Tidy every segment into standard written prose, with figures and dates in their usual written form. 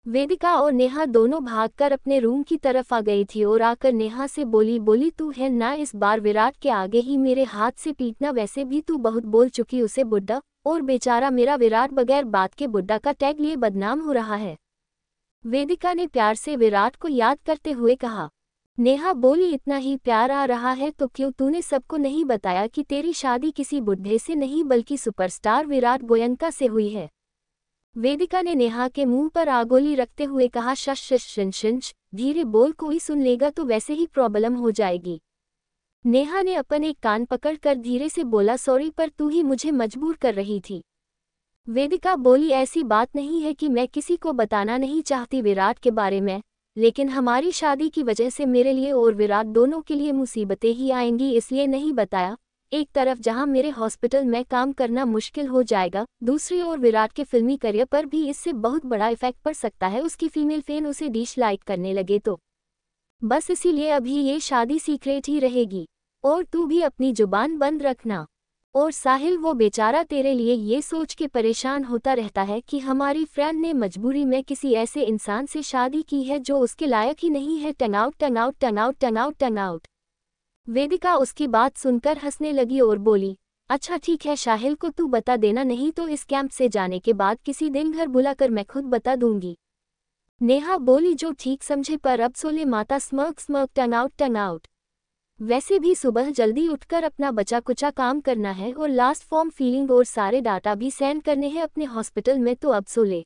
वेदिका और नेहा दोनों भागकर अपने रूम की तरफ आ गई थी और आकर नेहा से बोली तू है ना इस बार विराट के आगे ही मेरे हाथ से पीटना, वैसे भी तू बहुत बोल चुकी उसे बुड्ढा, और बेचारा मेरा विराट बगैर बात के बुड्ढा का टैग लिए बदनाम हो रहा है। वेदिका ने प्यार से विराट को याद करते हुए कहा। नेहा बोली इतना ही प्यार आ रहा है तो क्यों तूने सबको नहीं बताया कि तेरी शादी किसी बुड्ढे से नहीं बल्कि सुपरस्टार विराट गोयनका से हुई है। वेदिका ने नेहा के मुंह पर आगोली रखते हुए कहा शश शश शंश, धीरे बोल, कोई सुन लेगा तो वैसे ही प्रॉब्लम हो जाएगी। नेहा ने अपन एक कान पकड़कर धीरे से बोला सॉरी, पर तू ही मुझे मजबूर कर रही थी। वेदिका बोली ऐसी बात नहीं है कि मैं किसी को बताना नहीं चाहती विराट के बारे में, लेकिन हमारी शादी की वजह से मेरे लिए और विराट दोनों के लिए मुसीबतें ही आएंगी, इसलिए नहीं बताया। एक तरफ जहां मेरे हॉस्पिटल में काम करना मुश्किल हो जाएगा, दूसरी ओर विराट के फिल्मी करियर पर भी इससे बहुत बड़ा इफेक्ट पड़ सकता है, उसकी फीमेल फैन उसे डिसलाइक करने लगे तो। बस इसीलिए अभी ये शादी सीक्रेट ही रहेगी, और तू भी अपनी जुबान बंद रखना। और साहिल, वो बेचारा तेरे लिए ये सोच के परेशान होता रहता है कि हमारी फ्रेंड ने मजबूरी में किसी ऐसे इंसान से शादी की है जो उसके लायक ही नहीं है। टंग आउट टंग आउट टंग आउट टंग आउट टंग आउट। वेदिका उसकी बात सुनकर हंसने लगी और बोली अच्छा ठीक है साहिल को तू बता देना, नहीं तो इस कैंप से जाने के बाद किसी दिन घर बुलाकर मैं खुद बता दूंगी। नेहा बोली जो ठीक समझे, पर अब सोले माता। स्मर्क स्मर्क टंग आउट टंग आउट। वैसे भी सुबह जल्दी उठकर अपना बचा कुचा काम करना है और लास्ट फॉर्म फीलिंग और सारे डाटा भी सेंड करने हैं अपने हॉस्पिटल में, तो अब सो ले।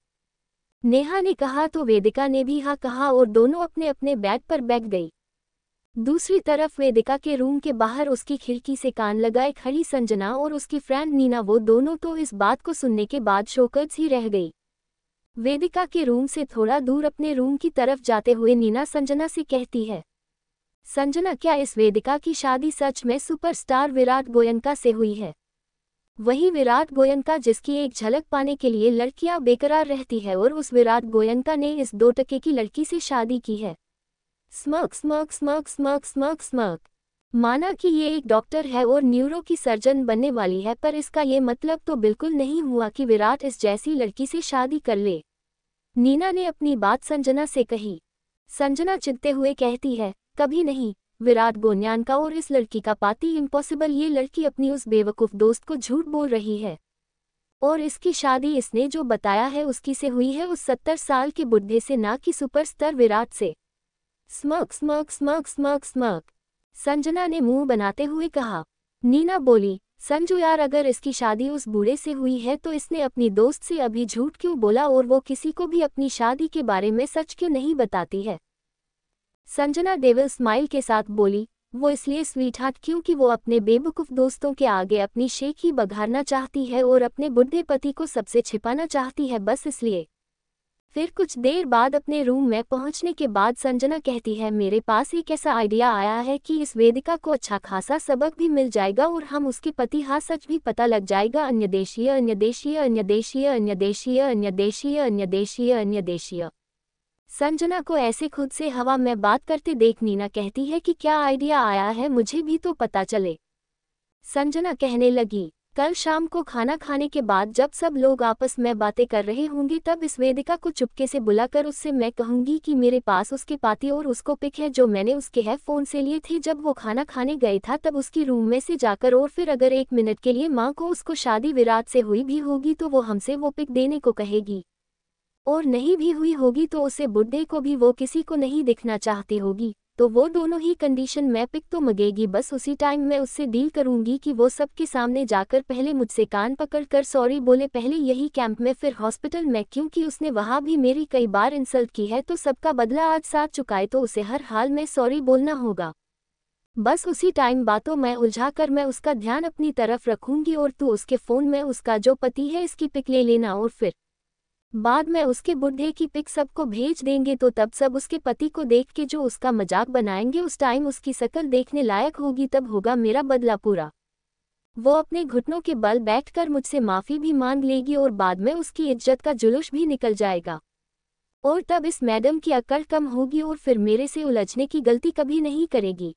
नेहा ने कहा तो वेदिका ने भी हाँ कहा और दोनों अपने अपने बेड पर बैठ गई। दूसरी तरफ वेदिका के रूम के बाहर उसकी खिड़की से कान लगाए खड़ी संजना और उसकी फ्रेंड नीना, वो दोनों तो इस बात को सुनने के बाद शॉकर्ड ही रह गई। वेदिका के रूम से थोड़ा दूर अपने रूम की तरफ जाते हुए नीना संजना से कहती है संजना, क्या इस वेदिका की शादी सच में सुपरस्टार विराट गोयनका से हुई है? वही विराट गोयनका जिसकी एक झलक पाने के लिए लड़कियां बेकरार रहती है, और उस विराट गोयनका ने इस 2 टके की लड़की से शादी की है। Smirk smirk smirk smirk smirk smirk. माना कि ये एक डॉक्टर है और न्यूरो की सर्जन बनने वाली है, पर इसका ये मतलब तो बिल्कुल नहीं हुआ कि विराट इस जैसी लड़की से शादी कर ले। नीना ने अपनी बात संजना से कही। संजना चिढ़ते हुए कहती है कभी नहीं, विराट गोयनका और इस लड़की का पाती इम्पॉसिबल। ये लड़की अपनी उस बेवकूफ़ दोस्त को झूठ बोल रही है, और इसकी शादी इसने जो बताया है उसकी से हुई है, उस 70 साल के बुढ़े से, ना कि सुपरस्टार विराट से। Smirk smirk smirk smirk smirk. Sanjana ने मुंह बनाते हुए कहा। नीना बोली संजू यार, अगर इसकी शादी उस बूढ़े से हुई है तो इसने अपनी दोस्त से अभी झूठ क्यों बोला, और वो किसी को भी अपनी शादी के बारे में सच क्यों नहीं बताती है? संजना डेविल स्माइल के साथ बोली वो इसलिए स्वीटहार्ट क्योंकि वो अपने बेवकूफ़ दोस्तों के आगे अपनी शेख ही बघारना चाहती है और अपने बुढ़े पति को सबसे छिपाना चाहती है, बस इसलिए। फिर कुछ देर बाद अपने रूम में पहुंचने के बाद संजना कहती है मेरे पास एक ऐसा आइडिया आया है कि इस वेदिका को अच्छा खासा सबक भी मिल जाएगा और हम उसके पति हाँ सच भी पता लग जाएगा। अन्य देशीय अन्य देशीय अन्य देशीय अन्य देशीय अन्य देशीय अन्य देशीय अन्य देशीय। संजना को ऐसे खुद से हवा में बात करते देख नीना कहती है कि क्या आइडिया आया है, मुझे भी तो पता चले। संजना कहने लगी कल शाम को खाना खाने के बाद जब सब लोग आपस में बातें कर रहे होंगे, तब इस वेदिका को चुपके से बुलाकर उससे मैं कहूंगी कि मेरे पास उसके पाती और उसको पिक है जो मैंने उसके है फ़ोन से लिए थे जब वो खाना खाने गए था, तब उसकी रूम में से जाकर, और फिर अगर 1 मिनट के लिए माँ को उसको शादी विराट से हुई भी होगी तो वो हमसे वो पिक देने को कहेगी, और नहीं भी हुई होगी तो उसे बुड्ढे को भी वो किसी को नहीं दिखना चाहती होगी, तो वो दोनों ही कंडीशन में पिक तो मगेगी। बस उसी टाइम मैं उससे डील करूंगी कि वो सबके सामने जाकर पहले मुझसे कान पकड़कर सॉरी बोले, पहले यही कैंप में फिर हॉस्पिटल में, क्योंकि उसने वहां भी मेरी कई बार इंसल्ट की है, तो सबका बदला आज साथ चुकाए तो उसे हर हाल में सॉरी बोलना होगा। बस उसी टाइम बातों में उलझाकर मैं उसका ध्यान अपनी तरफ रखूंगी और तू उसके फ़ोन में उसका जो पति है इसकी पिक ले लेना, और फिर बाद में उसके बुढ़े की पिक सबको भेज देंगे, तो तब सब उसके पति को देख के जो उसका मजाक बनाएंगे उस टाइम उसकी शक्ल देखने लायक होगी, तब होगा मेरा बदला पूरा। वो अपने घुटनों के बल बैठकर मुझसे माफ़ी भी मांग लेगी और बाद में उसकी इज्जत का जुलूस भी निकल जाएगा, और तब इस मैडम की अकड़ कम होगी और फिर मेरे से उलझने की गलती कभी नहीं करेगी,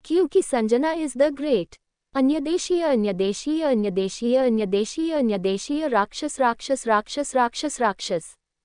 क्योंकि संजना इज़ द ग्रेट। अन्य देशीय अन्य देशीय अन्य देशीय अन्य देशीय अन्य देशीय राक्षस राक्षस राक्षस राक्षस राक्षस।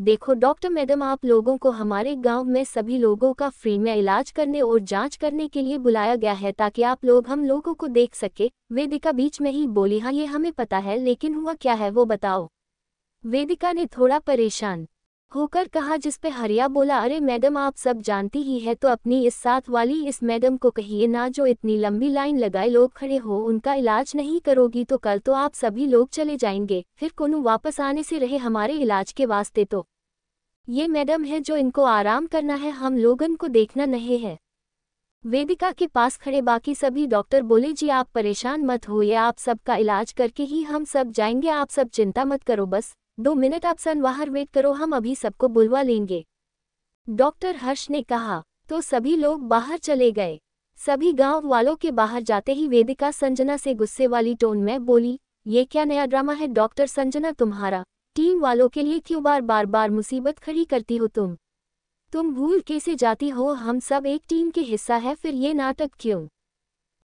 देखो डॉक्टर मैडम, आप लोगों को हमारे गांव में सभी लोगों का फ्री में इलाज करने और जांच करने के लिए बुलाया गया है ताकि आप लोग हम लोगों को देख सके। वेदिका बीच में ही बोली, हाँ ये हमें पता है, लेकिन हुआ क्या है वो बताओ। वेदिका ने थोड़ा परेशान होकर कहा, जिस पे हरिया बोला, अरे मैडम आप सब जानती ही है, तो अपनी इस साथ वाली इस मैडम को कहिए ना, जो इतनी लंबी लाइन लगाए लोग खड़े हो, उनका इलाज नहीं करोगी तो कल तो आप सभी लोग चले जाएंगे, फिर कोनो वापस आने से रहे हमारे इलाज के वास्ते। तो ये मैडम है जो इनको आराम करना है, हम लोगन को देखना नहीं है। वेदिका के पास खड़े बाकी सभी डॉक्टर बोले, जी आप परेशान मत होइए, आप सबका इलाज करके ही हम सब जाएंगे, आप सब चिंता मत करो, बस 2 मिनट आप सन बाहर वेट करो, हम अभी सबको बुलवा लेंगे। डॉक्टर हर्ष ने कहा। तो सभी लोग बाहर चले गए। सभी गांव वालों के बाहर जाते ही वेदिका संजना से गुस्से वाली टोन में बोली, ये क्या नया ड्रामा है डॉक्टर संजना तुम्हारा? टीम वालों के लिए क्यों बार बार मुसीबत खड़ी करती हो तुम भूल कैसे जाती हो, हम सब एक टीम के हिस्सा है, फिर ये नाटक क्यों?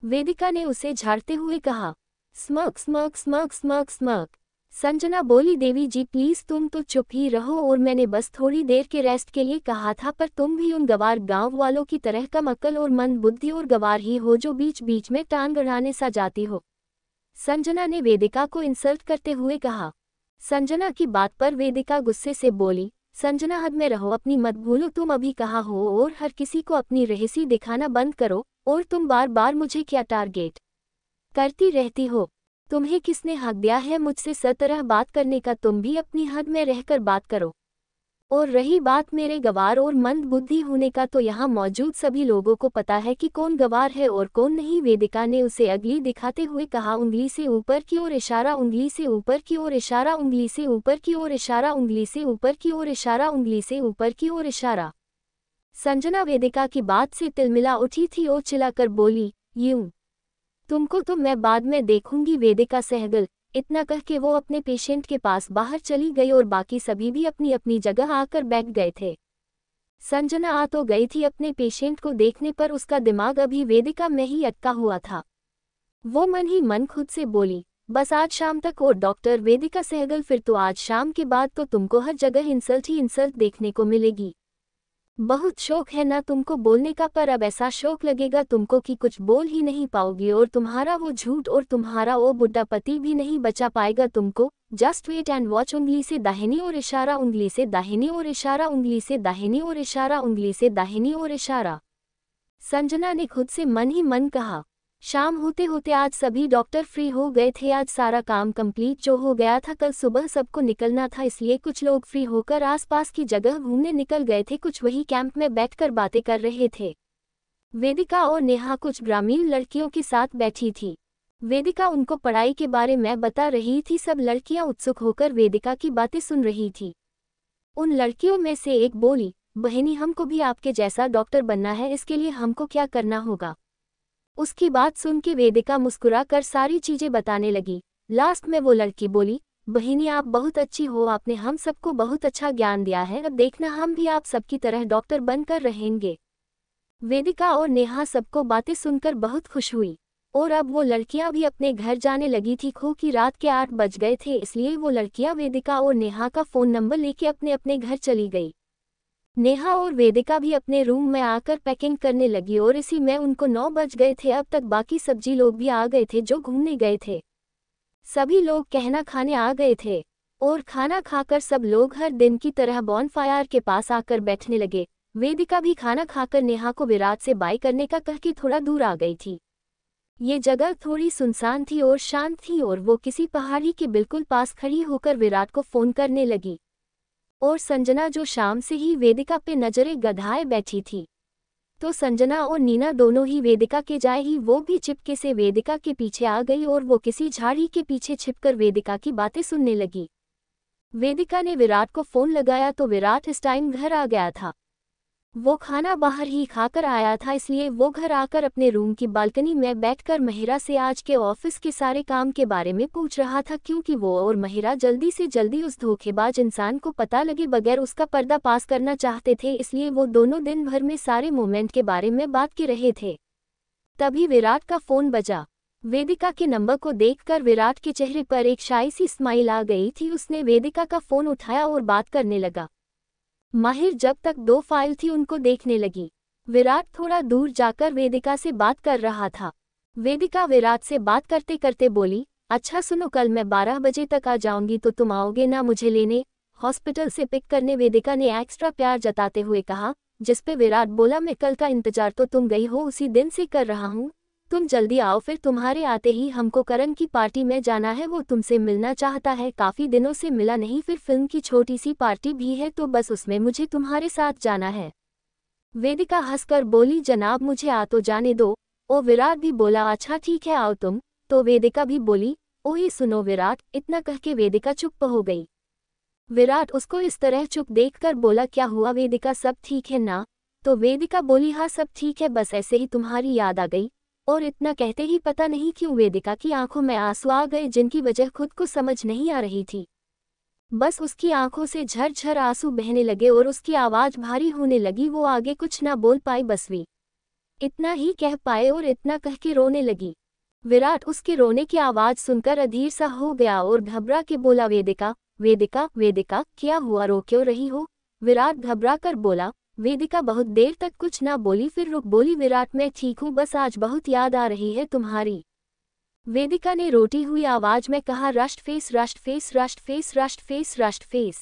वेदिका ने उसे झाड़ते हुए कहा। स्मक स्मक स्मक स्मक स्मक। संजना बोली, देवी जी प्लीज तुम तो चुप ही रहो, और मैंने बस थोड़ी देर के रेस्ट के लिए कहा था, पर तुम भी उन गवार गांव वालों की तरह कम अक्ल और मंद बुद्धि और गवार ही हो जो बीच बीच में टांग अड़ाने सा जाती हो। संजना ने वेदिका को इंसल्ट करते हुए कहा। संजना की बात पर वेदिका गुस्से से बोली, संजना हद में रहो, अपनी मत भूलो, तुम अभी कहा हो, और हर किसी को अपनी रहसी दिखाना बंद करो, और तुम बार बार मुझे क्या टारगेट करती रहती हो? तुम्हें किसने हक दिया है मुझसे सतरह बात करने का? तुम भी अपनी हद में रहकर बात करो। और रही बात मेरे गवार और मंद बुद्धि होने का, तो यहाँ मौजूद सभी लोगों को पता है कि कौन गवार है और कौन नहीं। वेदिका ने उसे अगली दिखाते हुए कहा, उंगली से ऊपर की ओर इशारा, उंगली से ऊपर की ओर इशारा, उंगली से ऊपर की ओर इशारा, उंगली से ऊपर की ओर इशारा, उंगली से ऊपर की ओर इशारा। संजना वेदिका की बात से तिलमिला उठी थी और चिल्लाकर बोली, यूं तुमको तो मैं बाद में देखूंगी। वेदिका सहगल। इतना कह के वो अपने पेशेंट के पास बाहर चली गई और बाकी सभी भी अपनी अपनी जगह आकर बैठ गए थे। संजना आ तो गई थी अपने पेशेंट को देखने, पर उसका दिमाग अभी वेदिका में ही अटका हुआ था। वो मन ही मन खुद से बोली, बस आज शाम तक और डॉक्टर वेदिका सहगल, फिर तो आज शाम के बाद तो तुमको हर जगह इंसल्ट ही इंसल्ट देखने को मिलेगी। बहुत शौक है ना तुमको बोलने का, पर अब ऐसा शौक लगेगा तुमको कि कुछ बोल ही नहीं पाओगी, और तुम्हारा वो झूठ और तुम्हारा वो बुढ़ा पति भी नहीं बचा पाएगा तुमको। Just wait and watch. उंगली से दाहिनी और इशारा, उंगली से दाहिनी और इशारा, उंगली से दाहिनी और इशारा, उंगली से दाहिनी और इशारा। संजना ने खुद से मन ही मन कहा। शाम होते होते आज सभी डॉक्टर फ्री हो गए थे, आज सारा काम कंप्लीट जो हो गया था। कल सुबह सबको निकलना था, इसलिए कुछ लोग फ्री होकर आसपास की जगह घूमने निकल गए थे, कुछ वही कैंप में बैठकर बातें कर रहे थे। वेदिका और नेहा कुछ ग्रामीण लड़कियों के साथ बैठी थी। वेदिका उनको पढ़ाई के बारे में बता रही थी। सब लड़कियां उत्सुक होकर वेदिका की बातें सुन रही थी। उन लड़कियों में से एक बोली, बहनी हमको भी आपके जैसा डॉक्टर बनना है, इसके लिए हमको क्या करना होगा? उसकी बात सुन के वेदिका मुस्कुरा कर सारी चीजें बताने लगी। लास्ट में वो लड़की बोली, बहिनी आप बहुत अच्छी हो, आपने हम सबको बहुत अच्छा ज्ञान दिया है, अब देखना हम भी आप सबकी तरह डॉक्टर बनकर रहेंगे। वेदिका और नेहा सबको बातें सुनकर बहुत खुश हुई, और अब वो लड़कियां भी अपने घर जाने लगी थी। की रात के 8 बज गए थे, इसलिए वो लड़कियां वेदिका और नेहा का फोन नंबर लेके अपने अपने घर चली गई। नेहा और वेदिका भी अपने रूम में आकर पैकिंग करने लगी, और इसी में उनको 9 बज गए थे। अब तक बाकी सब्जी लोग भी आ गए थे जो घूमने गए थे। सभी लोग कहना खाने आ गए थे, और खाना खाकर सब लोग हर दिन की तरह बॉनफायर के पास आकर बैठने लगे। वेदिका भी खाना खाकर नेहा को विराट से बाय करने का कह के थोड़ा दूर आ गई थी। ये जगह थोड़ी सुनसान थी और शांत थी, और वो किसी पहाड़ी के बिल्कुल पास खड़ी होकर विराट को फोन करने लगी। और संजना जो शाम से ही वेदिका पे नजरें गधाए बैठी थी, तो संजना और नीना दोनों ही वेदिका के जाए ही वो भी चिपके से वेदिका के पीछे आ गई, और वो किसी झाड़ी के पीछे छिपकर वेदिका की बातें सुनने लगी। वेदिका ने विराट को फोन लगाया तो विराट इस टाइम घर आ गया था। वो खाना बाहर ही खाकर आया था, इसलिए वो घर आकर अपने रूम की बालकनी में बैठकर महिरा से आज के ऑफिस के सारे काम के बारे में पूछ रहा था, क्योंकि वो और महिरा जल्दी से जल्दी उस धोखेबाज इंसान को पता लगे बगैर उसका पर्दा पास करना चाहते थे, इसलिए वो दोनों दिन भर में सारे मोमेंट के बारे में बात कर रहे थे। तभी विराट का फोन बजा। वेदिका के नंबर को देखकर विराट के चेहरे पर एक शाई सी स्माइल आ गई थी। उसने वेदिका का फोन उठाया और बात करने लगा। माहिर जब तक 2 फाइल थी उनको देखने लगी। विराट थोड़ा दूर जाकर वेदिका से बात कर रहा था। वेदिका विराट से बात करते करते बोली, अच्छा सुनो, कल मैं 12 बजे तक आ जाऊंगी तो तुम आओगे ना मुझे लेने, हॉस्पिटल से पिक करने? वेदिका ने एक्स्ट्रा प्यार जताते हुए कहा, जिसपे विराट बोला, मैं कल का इंतजार तो तुम गई हो उसी दिन से कर रहा हूँ, तुम जल्दी आओ, फिर तुम्हारे आते ही हमको करण की पार्टी में जाना है, वो तुमसे मिलना चाहता है, काफी दिनों से मिला नहीं, फिर फिल्म की छोटी सी पार्टी भी है तो बस उसमें मुझे तुम्हारे साथ जाना है। वेदिका हंसकर बोली, जनाब मुझे आ तो जाने दो। ओ विराट भी बोला, अच्छा ठीक है आओ तुम। तो वेदिका भी बोली, ओए सुनो विराट। इतना कह के वेदिका चुप हो गई। विराट उसको इस तरह चुप देखकर बोला, क्या हुआ वेदिका, सब ठीक है ना? तो वेदिका बोली, हाँ सब ठीक है, बस ऐसे ही तुम्हारी याद आ गई। और इतना कहते ही पता नहीं क्यों वेदिका की आंखों में आंसू आ गए, जिनकी वजह खुद को समझ नहीं आ रही थी। बस उसकी आंखों से झरझर आंसू बहने लगे और उसकी आवाज भारी होने लगी, वो आगे कुछ ना बोल पाई, बस वी इतना ही कह पाए और इतना कह के रोने लगी। विराट उसके रोने की आवाज सुनकर अधीर सा हो गया और घबरा के बोला, वेदिका वेदिका वेदिका क्या हुआ, रो क्यों रही हो? विराट घबरा कर बोला। वेदिका बहुत देर तक कुछ ना बोली, फिर रुक बोली, विराट मैं ठीक हूँ, बस आज बहुत याद आ रही है तुम्हारी। वेदिका ने रोती हुई आवाज में कहा, rust face rust face rust face rust face rust face.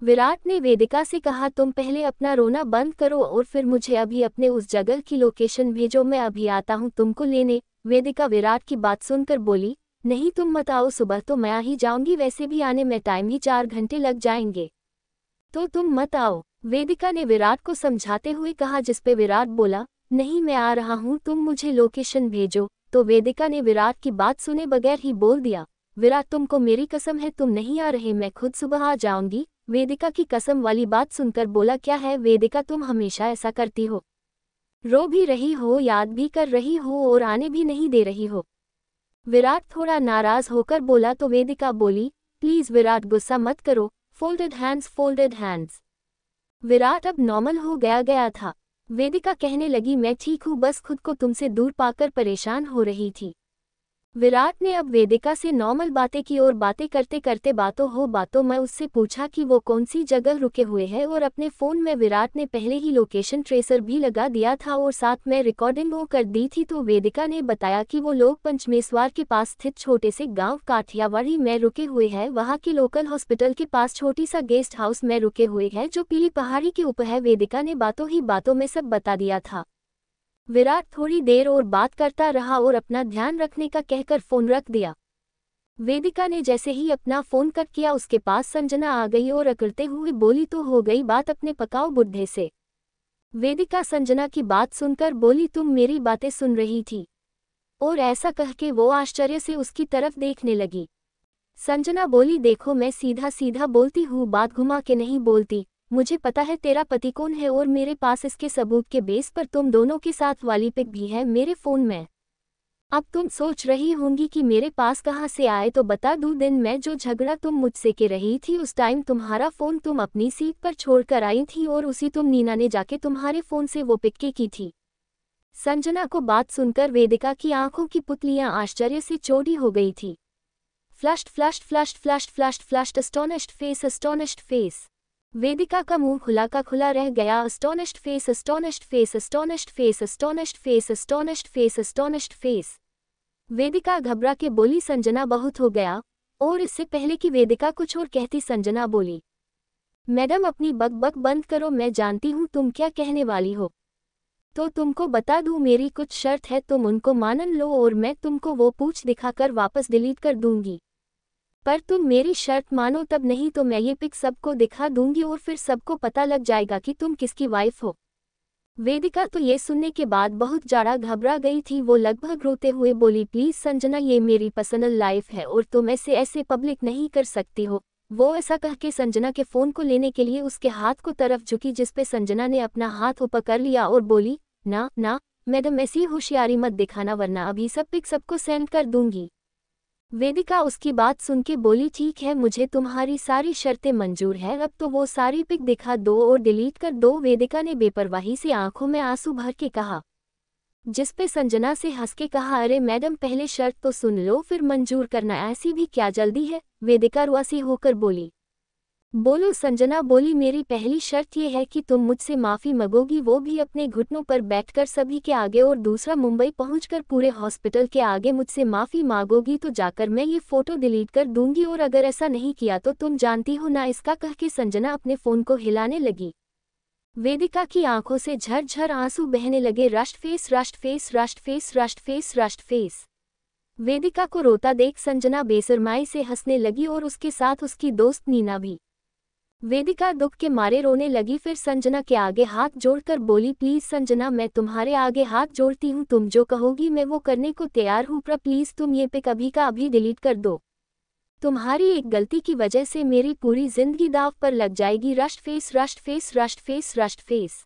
Virat ने वेदिका से कहा, तुम पहले अपना रोना बंद करो और फिर मुझे अभी अपने उस जगह की लोकेशन भेजो, मैं अभी आता हूँ तुमको लेने। वेदिका विराट की बात सुनकर बोली, नहीं तुम मत आओ, सुबह तो मैं आ ही जाऊंगी, वैसे भी आने में टाइम ही 4 घंटे लग जाएंगे, तो तुम मत आओ। वेदिका ने विराट को समझाते हुए कहा, जिसपे विराट बोला, नहीं मैं आ रहा हूँ, तुम मुझे लोकेशन भेजो। तो वेदिका ने विराट की बात सुने बगैर ही बोल दिया, विराट तुमको मेरी कसम है तुम नहीं आ रहे, मैं खुद सुबह आ जाऊंगी। वेदिका की कसम वाली बात सुनकर बोला, क्या है वेदिका, तुम हमेशा ऐसा करती हो, रो भी रही हो, याद भी कर रही हो और आने भी नहीं दे रही हो। विराट थोड़ा नाराज होकर बोला। तो वेदिका बोली, प्लीज विराट गुस्सा मत करो, folded hands folded hands. Virat अब नॉर्मल हो गया था। वेदिका कहने लगी, मैं ठीक हूँ, बस खुद को तुमसे दूर पाकर परेशान हो रही थी। विराट ने अब वेदिका से नॉर्मल बातें की और बातें करते करते बातों में उससे पूछा कि वो कौन सी जगह रुके हुए हैं, और अपने फ़ोन में विराट ने पहले ही लोकेशन ट्रेसर भी लगा दिया था और साथ में रिकॉर्डिंग वो कर दी थी। तो वेदिका ने बताया कि वो लोग पंचमेश्वर के पास स्थित छोटे से गांव काठियावाड़ी में रुके हुए हैं, वहां के लोकल हॉस्पिटल के पास छोटी सा गेस्ट हाउस में रुके हुए हैं जो पीली पहाड़ी के ऊपर है। वेदिका ने बातों ही बातों में सब बता दिया था। विराट थोड़ी देर और बात करता रहा और अपना ध्यान रखने का कहकर फोन रख दिया। वेदिका ने जैसे ही अपना फोन कट किया, उसके पास संजना आ गई और अकड़ते हुए बोली, तो हो गई बात अपने पकाऊ बुढ़े से? वेदिका संजना की बात सुनकर बोली, तुम मेरी बातें सुन रही थी? और ऐसा कह के वो आश्चर्य से उसकी तरफ देखने लगी। संजना बोली, देखो मैं सीधा सीधा बोलती हूँ, बात घुमा के नहीं बोलती, मुझे पता है तेरा पति कौन है और मेरे पास इसके सबूत के बेस पर तुम दोनों के साथ वाली पिक भी है मेरे फोन में। अब तुम सोच रही होंगी कि मेरे पास कहाँ से आए, तो बता दूं, दिन में जो झगड़ा तुम मुझसे के रही थी उस टाइम तुम्हारा फोन तुम अपनी सीट पर छोड़कर आई थी और उसी तुम नीना ने जाके तुम्हारे फोन से वो पिक की थी। संजना को बात सुनकर वेदिका की आंखों की पुतलियां आश्चर्य से चौड़ी हो गई थी। Flushed flushed flushed flushed flushed flushed astonished face astonished face. Vedika का मुंह खुला का खुला रह गया। Astonished face astonished face astonished face astonished face astonished face astonished face. Vedika घबरा के बोली, संजना बहुत हो गया। और इससे पहले कि वेदिका कुछ और कहती, संजना बोली, मैडम अपनी बक बक बंद करो, मैं जानती हूँ तुम क्या कहने वाली हो। तो तुमको बता दूँ, मेरी कुछ शर्त है, तुम उनको मान लो और मैं तुमको वो पूछ दिखाकर वापस डिलीट कर दूंगी। पर तुम मेरी शर्त मानो, तब नहीं तो मैं ये पिक सबको दिखा दूंगी और फिर सबको पता लग जाएगा कि तुम किसकी वाइफ हो। वेदिका तो ये सुनने के बाद बहुत ज़्यादा घबरा गई थी। वो लगभग रोते हुए बोली, प्लीज़ संजना, ये मेरी पर्सनल लाइफ है और तुम ऐसे पब्लिक नहीं कर सकती हो। वो ऐसा कह के संजना के फ़ोन को लेने के लिए उसके हाथ को तरफ झुकी, जिसपे संजना ने अपना हाथ पकड़ लिया और बोली, ना ना मैडम, ऐसी होशियारी मत दिखाना, वरना अभी सब पिक सबको सेंड कर दूंगी। वेदिका उसकी बात सुन के बोली, ठीक है, मुझे तुम्हारी सारी शर्तें मंजूर है, अब तो वो सारी पिक दिखा दो और डिलीट कर दो। वेदिका ने बेपरवाही से आंखों में आंसू भर के कहा, जिसपे संजना से हंस के कहा, अरे मैडम पहले शर्त तो सुन लो फिर मंजूर करना, ऐसी भी क्या जल्दी है? वेदिका रुआसी होकर बोली। बोलो। संजना बोली, मेरी पहली शर्त ये है कि तुम मुझसे माफ़ी मांगोगी, वो भी अपने घुटनों पर बैठकर सभी के आगे, और दूसरा मुंबई पहुंचकर पूरे हॉस्पिटल के आगे मुझसे माफ़ी मांगोगी तो जाकर मैं ये फ़ोटो डिलीट कर दूंगी, और अगर ऐसा नहीं किया तो तुम जानती हो ना। इसका कह के संजना अपने फ़ोन को हिलाने लगी। वेदिका की आंखों से झरझर आंसू बहने लगे। Rust face, rust face, rust face, rust face, rust face. Vedika को रोता देख संजना बेशर्माई से हंसने लगी और उसके साथ उसकी दोस्त नीना भी। वेदिका दुख के मारे रोने लगी। फिर संजना के आगे हाथ जोड़कर बोली, प्लीज संजना, मैं तुम्हारे आगे हाथ जोड़ती हूँ, तुम जो कहोगी मैं वो करने को तैयार हूँ, पर प्लीज तुम ये पिक अभी का अभी डिलीट कर दो। तुम्हारी एक गलती की वजह से मेरी पूरी जिंदगी दांव पर लग जाएगी। Rust face, rust face, rust face, rust face.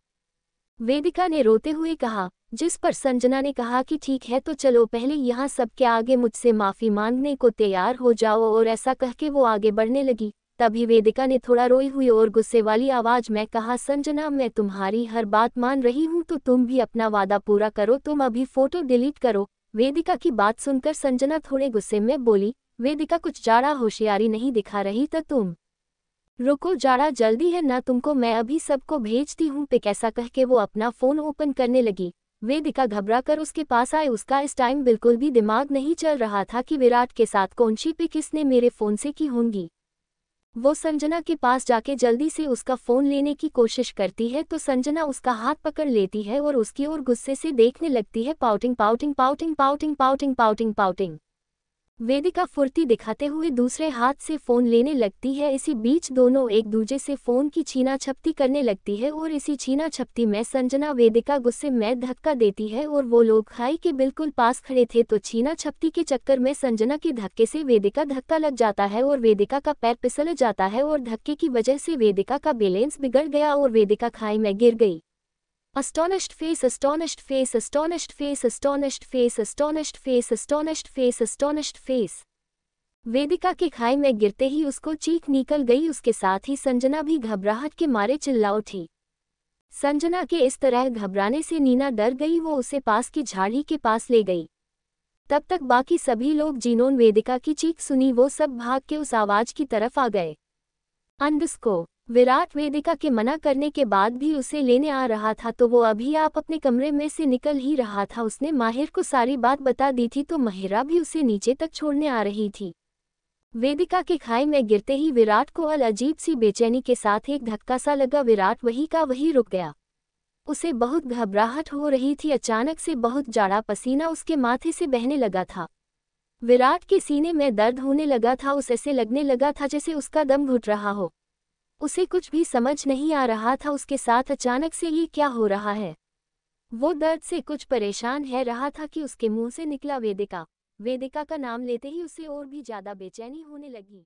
Vedika ने रोते हुए कहा, जिस पर संजना ने कहा कि ठीक है तो चलो पहले यहाँ सबके आगे मुझसे माफी मांगने को तैयार हो जाओ, और ऐसा कह के वो आगे बढ़ने लगी। तभी वेदिका ने थोड़ा रोई हुई और गुस्से वाली आवाज में कहा, संजना, मैं तुम्हारी हर बात मान रही हूँ तो तुम भी अपना वादा पूरा करो, तुम अभी फोटो डिलीट करो। वेदिका की बात सुनकर संजना थोड़े गुस्से में बोली, वेदिका कुछ ज़्यादा होशियारी नहीं दिखा रही तो तुम रुको, ज़्यादा जल्दी है ना तुमको, मैं अभी सबको भेजती हूँ पिक। ऐसा कह के वो अपना फ़ोन ओपन करने लगी। वेदिका घबराकर उसके पास आए। उसका इस टाइम बिल्कुल भी दिमाग नहीं चल रहा था कि विराट के साथ कौन सी पिक इसने मेरे फ़ोन से की होंगी। वो संजना के पास जाके जल्दी से उसका फ़ोन लेने की कोशिश करती है तो संजना उसका हाथ पकड़ लेती है और उसकी ओर गुस्से से देखने लगती है। Pouting pouting pouting pouting pouting pouting pouting. Vedika फुर्ती दिखाते हुए दूसरे हाथ से फ़ोन लेने लगती है। इसी बीच दोनों एक दूसरे से फ़ोन की छीना झपटी करने लगती है, और इसी छीना झपटी में संजना वेदिका गुस्से में धक्का देती है, और वो लोग खाई के बिल्कुल पास खड़े थे तो छीना झपटी के चक्कर में संजना के धक्के से वेदिका धक्का लग जाता है और वेदिका का पैर फिसल जाता है, और धक्के की वजह से वेदिका का बैलेंस बिगड़ गया और वेदिका खाई में गिर गई। Astonished face, astonished face, astonished face, astonished face, astonished face, astonished face, astonished face। वेदिका के खाई में गिरते ही उसको चीख निकल गई। उसके साथ ही संजना भी घबराहट के मारे चिल्ला उठी। संजना के इस तरह घबराने से नीना डर गई। वो उसे पास की झाड़ी के पास ले गई। तब तक बाकी सभी लोग जिन्होंने वेदिका की चीख सुनी वो सब भाग के उस आवाज की तरफ आ गए। अंडस्को विराट वेदिका के मना करने के बाद भी उसे लेने आ रहा था तो वो अभी आप अपने कमरे में से निकल ही रहा था। उसने माहिर को सारी बात बता दी थी तो महिरा भी उसे नीचे तक छोड़ने आ रही थी। वेदिका के खाई में गिरते ही विराट को अजीब सी बेचैनी के साथ एक धक्का सा लगा। विराट वही का वही रुक गया। उसे बहुत घबराहट हो रही थी। अचानक से बहुत जाड़ा पसीना उसके माथे से बहने लगा था। विराट के सीने में दर्द होने लगा था। उसे ऐसे लगने लगा था जैसे उसका दम घुट रहा हो। उसे कुछ भी समझ नहीं आ रहा था उसके साथ अचानक से ये क्या हो रहा है। वो दर्द से कुछ परेशान है रहा था कि उसके मुंह से निकला वेदिका। वेदिका का नाम लेते ही उसे और भी ज्यादा बेचैनी होने लगी।